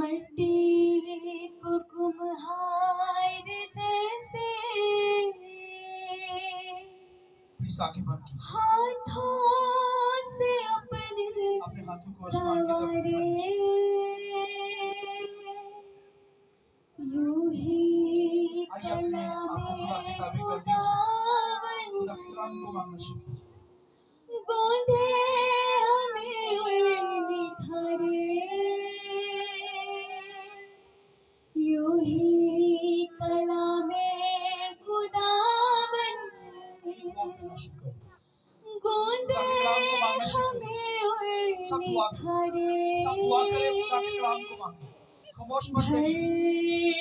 मट्टी को कुम्हार जैसे प्लीज आगे बढ़ कीजिए। हाथों से अपने हाथों को आसमान की तरफ सवारे यूं ही आइए अपने आंखों खुदा के ताबे कर दीजिए। खुदा के कलाम को मांगना शुरू कीजिए। गोंधे हमें निखारे यूं ही कलामे खुदावन गोंधे हमें निखारे सब दुआ करें, खुदा के कलाम को मांगे, खामोश मत रहिए।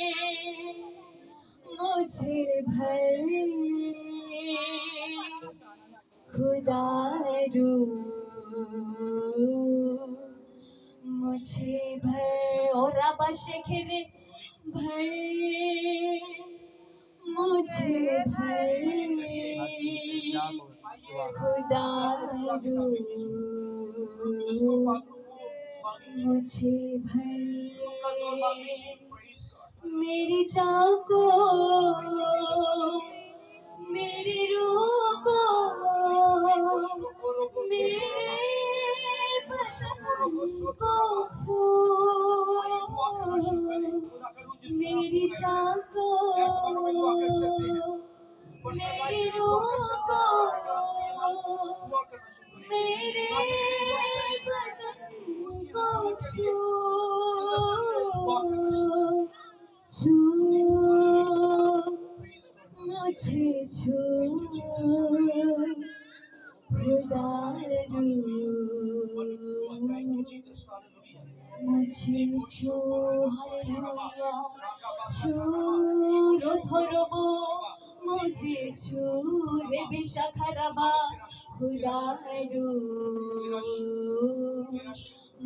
मुझे भर खुदा रू मुझे भर और राबा शेखरे भर मुझे भर खुदा रू मुझे भर मेरी जान को मेरी रूह को मेरे बदन को छू मेरी जान को मेरी रूह को मेरे बदन को छू मुझे छू खुदा रू मुझे छू हालेलुया छू रोधरबो मुझे छू रे बिशाखरबा खुदा रू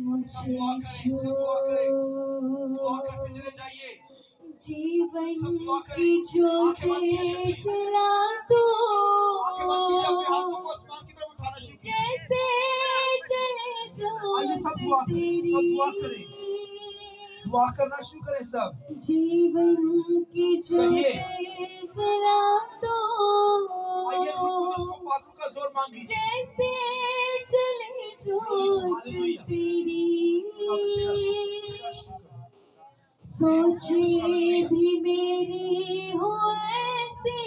मुझे छू जीवन की ज्योति जला दो जैसे चले जो तेरी दुआ करना शुरू करें सब। जीवन की ज्योति जला दो का जोर मांग लीजिए। जैसे चले जो तेरी सोचे भी मेरी हो ऐसी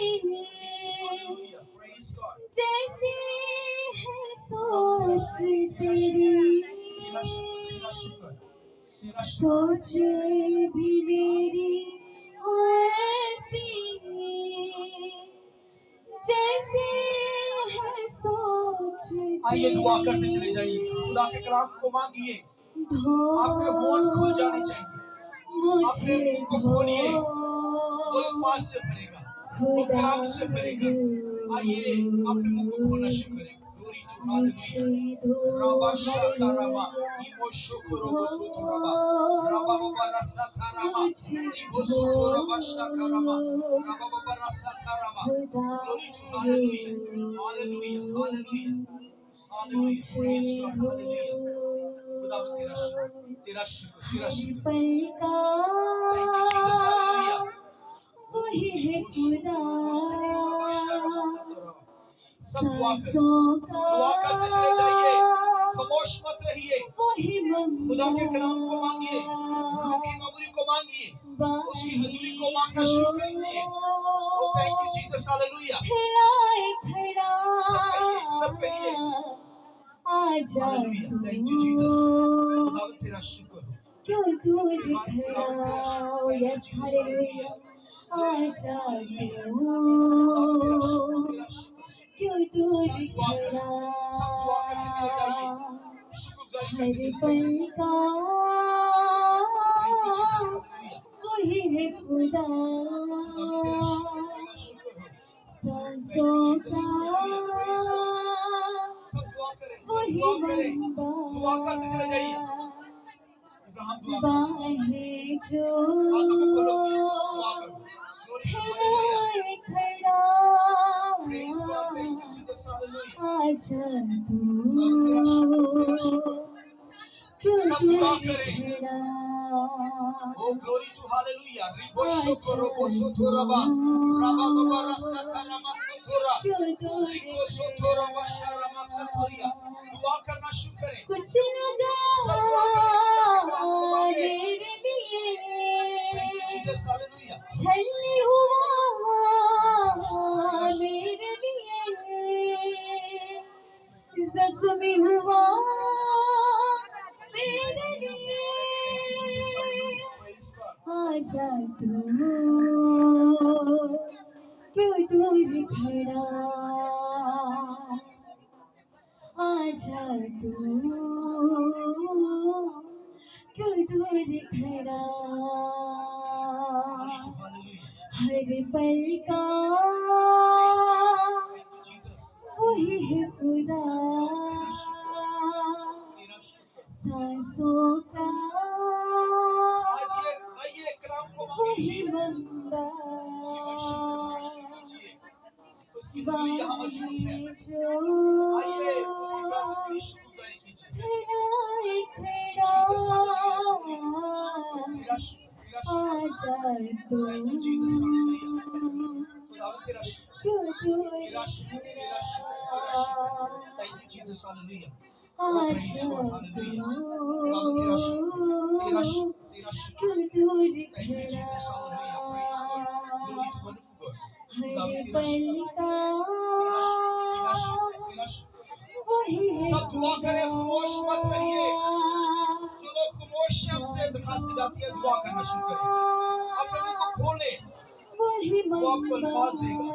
जैसी है सोच तेरी सोच भी मेरी हो ऐसी जैसी है सोच आइए दुआ करते चले जाइए। खुदा के कलाम को मांगिए। आपके होंठ खुल जाने चाहिए। अपने मुंह को खोलिए। वो अल्फाज से भरेगा, वो कलाम से भरेगा। आइए अपने मुंह को खोलना शुरू करें। Glory to hallelujah. रबा शाका रबा इमो शुक्र रबा सुतो रबा रबा बाबा रसा रबा इमो सुतो रबा शाका रबा रबा बाबा रसा रबा। Glory to hallelujah hallelujah hallelujah hallelujah hallelujah. खुदा तेरा शुक्र तेरा शुक्र वही है खुदा सब दुआ करते चले जाइए। खामोश मत रहिए। खुदा के कलाम को मांगिए, रूह की मबूरी को मांगिए, उसकी हजूरी को मांगना शुरू कीजिए। ओ थैंक यू जीसस हालेलुया। सब कहिए हालेलुया। Thank you Jesus. खुदा तेरा शुक्र क्यों दूर खड़ा यस हालेलुया आजा क्यों दूर खड़ा हर पल का वही है खुदा सांसों का वही बाहें जो है खड़ा आजा तू क्यों दूर खड़ा Oh, glory to hallelujah. Ribosho roboso toraba. Raba baba rasata ramasotora. Riko sotora bashara masatoria. दुआ करना शुरू करें. कुछ न सब दुआ करें. खुदा के कलाम को गया मांगे. मेरे लिए Thank you, Jesus. Hallelujah. छलनी हुआ मेरे लिए जख्मी हुआ मेरे लिए Praise God. आजा तू क्यों दूर खड़ा आजा तू क्यों दूर खड़ा Glory to hallelujah. हर पल का Thank you, Jesus. वही है खुदा तेरा शुक्र. सांसों का आइए कलाम को वही मांगिए. मंबा उसकी वर्शिप कीजिए. उसकी ज़िंदगी यहाँ मौजूद है. जो आइए उसकी प्रार्थना के लिए शुक्रगुजारी कीजिए. तेरा शुक्र. तेरा शुक्र. आजा तू Thank you, Jesus. Hallelujah. खुदावंद तेरा शुक्र. तेरा शुक्र. तेरा शुक्र. तेरा शुक्र. Thank you, Jesus. Hallelujah. Oh, praise God. Hallelujah. खुदावंद तेरा शुक्र. तेरा शुक्र. तेरा शुक्र. Thank you, Jesus. Hallelujah. Praise God. Glory to wonderful God. खुदावंद तेरा शुक्र. तेरा शुक्र. तेरा शुक्र. तेरा शुक्र. सब दुआ करें. खामोश मत रहिए. जो लोग खामोश हैं उनसे दरखास्त की जाती है दुआ करना शुरू करें. अपने मुंह को खोलें. वो आपको अल्फाज देगा.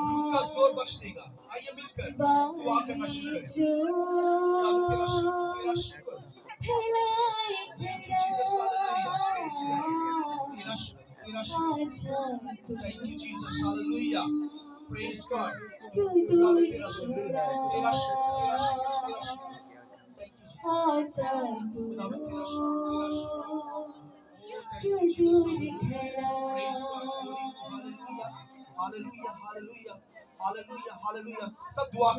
रूह का जोर बख्श देगा. आइए मिलकर दुआ करना शुरू करें. खुदावंद तेरा शुक्र. तेरा शुक्र. Thank you, Jesus. Hallelujah. Praise God. तेरा शुक्र. तेरा शुक्र. Thank you, Jesus. Hallelujah. Praise God. खुदावंद तेरा शुक्र. तेरा शुक्र. तेरा शुक्र. तेरा शुक्र. Thank you, Jesus. खुदावंद तेरा शुक्र. तेरा शुक्र. Oh, thank you, Jesus. Hallelujah. Praise God. Glory to hallelujah. Hallelujah. Hallelujah. Hallelujah. Hallelujah. सब दुआ